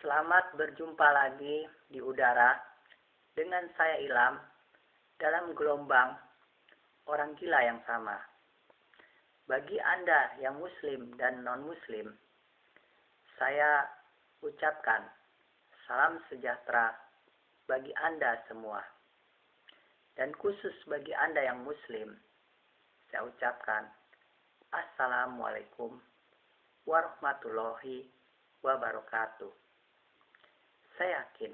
Selamat berjumpa lagi di udara dengan saya Ilham dalam gelombang orang gila yang sama. Bagi Anda yang muslim dan non-muslim, saya ucapkan salam sejahtera bagi Anda semua. Dan khusus bagi Anda yang muslim, saya ucapkan Assalamualaikum warahmatullahi wabarakatuh. Saya yakin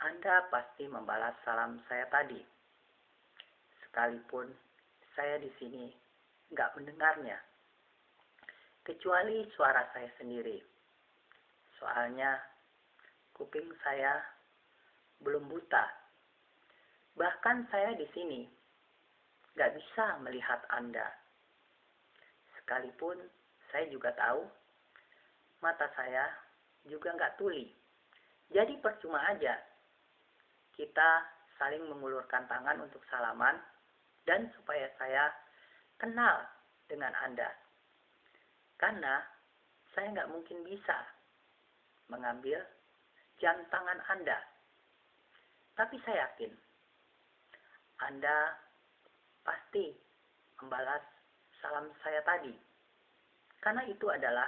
Anda pasti membalas salam saya tadi, sekalipun saya di sini nggak mendengarnya, kecuali suara saya sendiri. Soalnya kuping saya belum buta. Bahkan saya di sini nggak bisa melihat Anda. Sekalipun saya juga tahu mata saya juga nggak tuli. Jadi percuma aja kita saling mengulurkan tangan untuk salaman dan supaya saya kenal dengan Anda. Karena saya nggak mungkin bisa mengambil jam tangan Anda. Tapi saya yakin Anda pasti membalas salam saya tadi. Karena itu adalah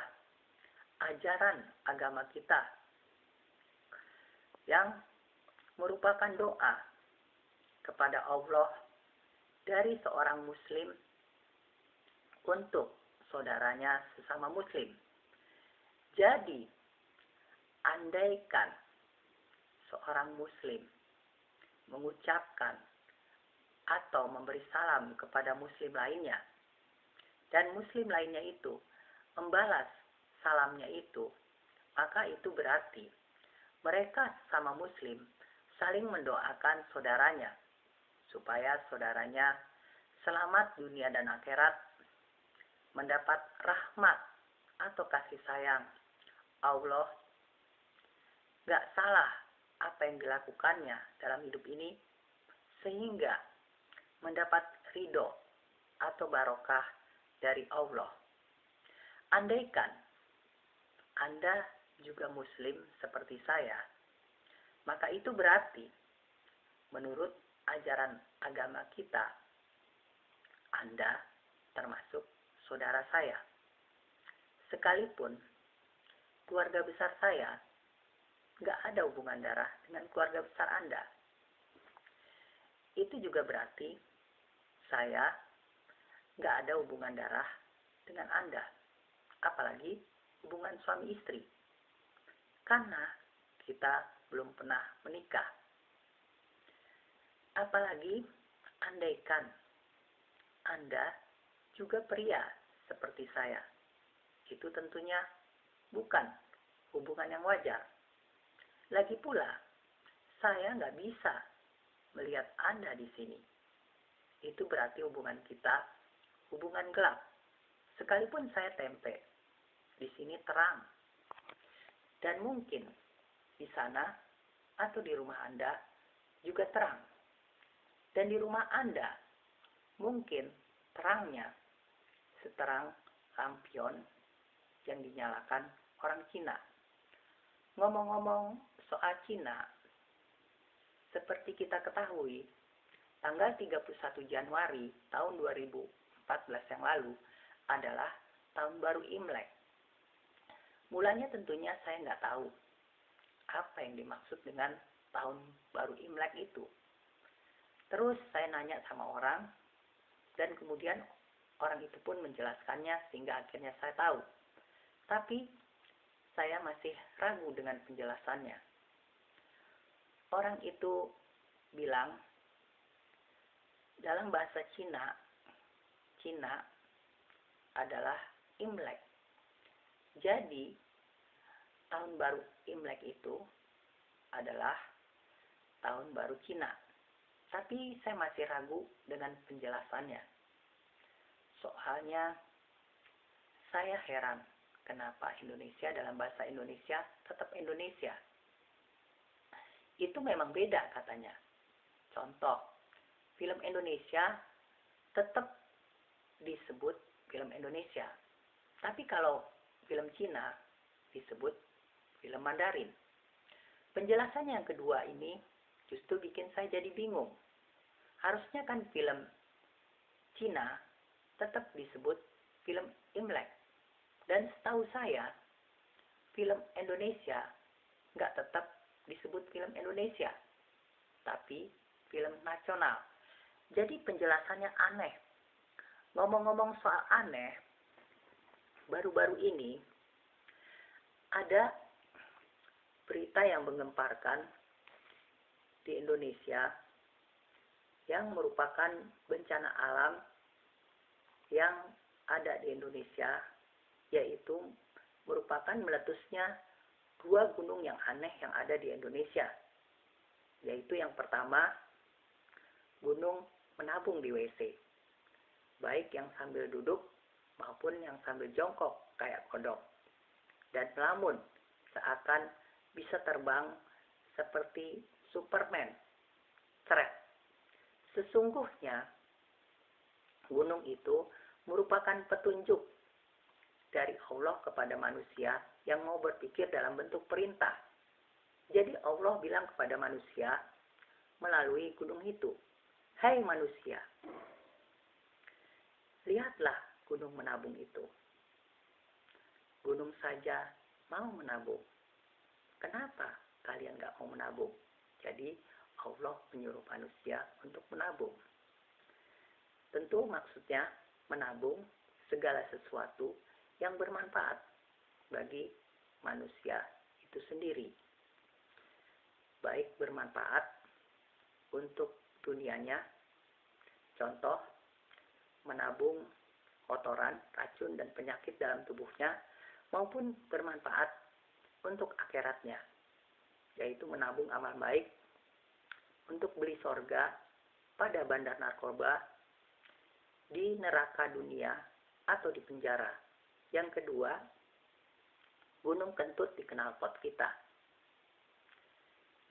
ajaran agama kita yang merupakan doa kepada Allah dari seorang muslim untuk saudaranya sesama muslim. Jadi, andaikan seorang muslim mengucapkan atau memberi salam kepada muslim lainnya, dan muslim lainnya itu membalas salamnya itu, maka itu berarti mereka sesama muslim saling mendoakan saudaranya supaya saudaranya selamat dunia dan akhirat, mendapat rahmat atau kasih sayang Allah. Gak salah apa yang dilakukannya dalam hidup ini sehingga mendapat ridho atau barokah dari Allah. Andaikan Anda juga muslim seperti saya, maka itu berarti menurut ajaran agama kita, Anda termasuk saudara saya. Sekalipun keluarga besar saya nggak ada hubungan darah dengan keluarga besar Anda. Itu juga berarti saya nggak ada hubungan darah dengan Anda. Apalagi hubungan suami istri. Karena kita belum pernah menikah. Apalagi andaikan Anda juga pria seperti saya. Itu tentunya bukan hubungan yang wajar. Lagi pula, saya nggak bisa melihat Anda di sini. Itu berarti hubungan kita hubungan gelap. Sekalipun saya tempe, di sini terang. Dan mungkin di sana atau di rumah Anda juga terang. Dan di rumah Anda mungkin terangnya seterang lampion yang dinyalakan orang Cina. Ngomong-ngomong soal Cina, seperti kita ketahui, tanggal 31 Januari tahun 2014 yang lalu adalah tahun baru Imlek. Mulanya tentunya saya nggak tahu apa yang dimaksud dengan tahun baru Imlek itu. Terus saya nanya sama orang, dan kemudian orang itu pun menjelaskannya sehingga akhirnya saya tahu. Tapi saya masih ragu dengan penjelasannya. Orang itu bilang, dalam bahasa Cina adalah Imlek. Jadi, tahun baru Imlek itu adalah tahun baru Cina. Tapi saya masih ragu dengan penjelasannya. Soalnya, saya heran kenapa Indonesia dalam bahasa Indonesia tetap Indonesia. Itu memang beda katanya. Contoh, film Indonesia tetap disebut film Indonesia. Tapi kalau film Cina disebut film Mandarin. Penjelasannya yang kedua ini justru bikin saya jadi bingung. Harusnya kan film Cina tetap disebut film Imlek. Dan setahu saya, film Indonesia nggak tetap disebut film Indonesia, tapi film nasional. Jadi penjelasannya aneh. Ngomong-ngomong soal aneh, baru-baru ini ada berita yang menggemparkan di Indonesia yang merupakan bencana alam yang ada di Indonesia, yaitu merupakan meletusnya dua gunung yang aneh yang ada di Indonesia. Yaitu yang pertama, gunung menabung di WC. Baik yang sambil duduk maupun yang sambil jongkok kayak kodok. Dan melamun seakan bisa terbang seperti Superman. Ceret. Sesungguhnya gunung itu merupakan petunjuk dari Allah kepada manusia yang mau berpikir dalam bentuk perintah. Jadi Allah bilang kepada manusia melalui gunung itu, "Hai manusia, lihatlah gunung menabung itu. Gunung saja mau menabung. Kenapa kalian gak mau menabung?" Jadi Allah menyuruh manusia untuk menabung. Tentu maksudnya menabung segala sesuatu yang bermanfaat bagi manusia itu sendiri. Baik bermanfaat untuk dunianya, contoh menabung kotoran, racun, dan penyakit dalam tubuhnya, maupun bermanfaat untuk akhiratnya, yaitu menabung amal baik untuk beli sorga pada bandar narkoba, di neraka dunia, atau di penjara. Yang kedua, Gunung Kentut di knalpot kita.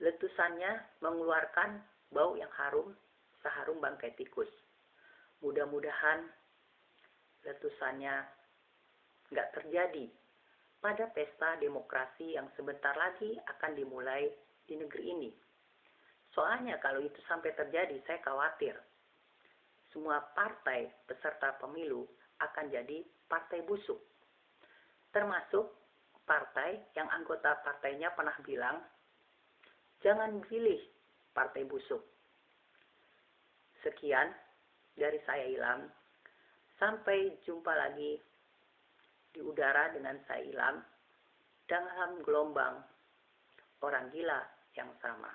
Letusannya mengeluarkan bau yang harum, seharum bangkai tikus. Mudah-mudahan letusannya nggak terjadi pada pesta demokrasi yang sebentar lagi akan dimulai di negeri ini. Soalnya kalau itu sampai terjadi, saya khawatir semua partai peserta pemilu akan jadi partai busuk. Termasuk partai yang anggota partainya pernah bilang, "Jangan pilih partai busuk." Sekian dari saya, Ilham. Sampai jumpa lagi di udara dengan saya, Ilham, dalam gelombang orang gila yang sama.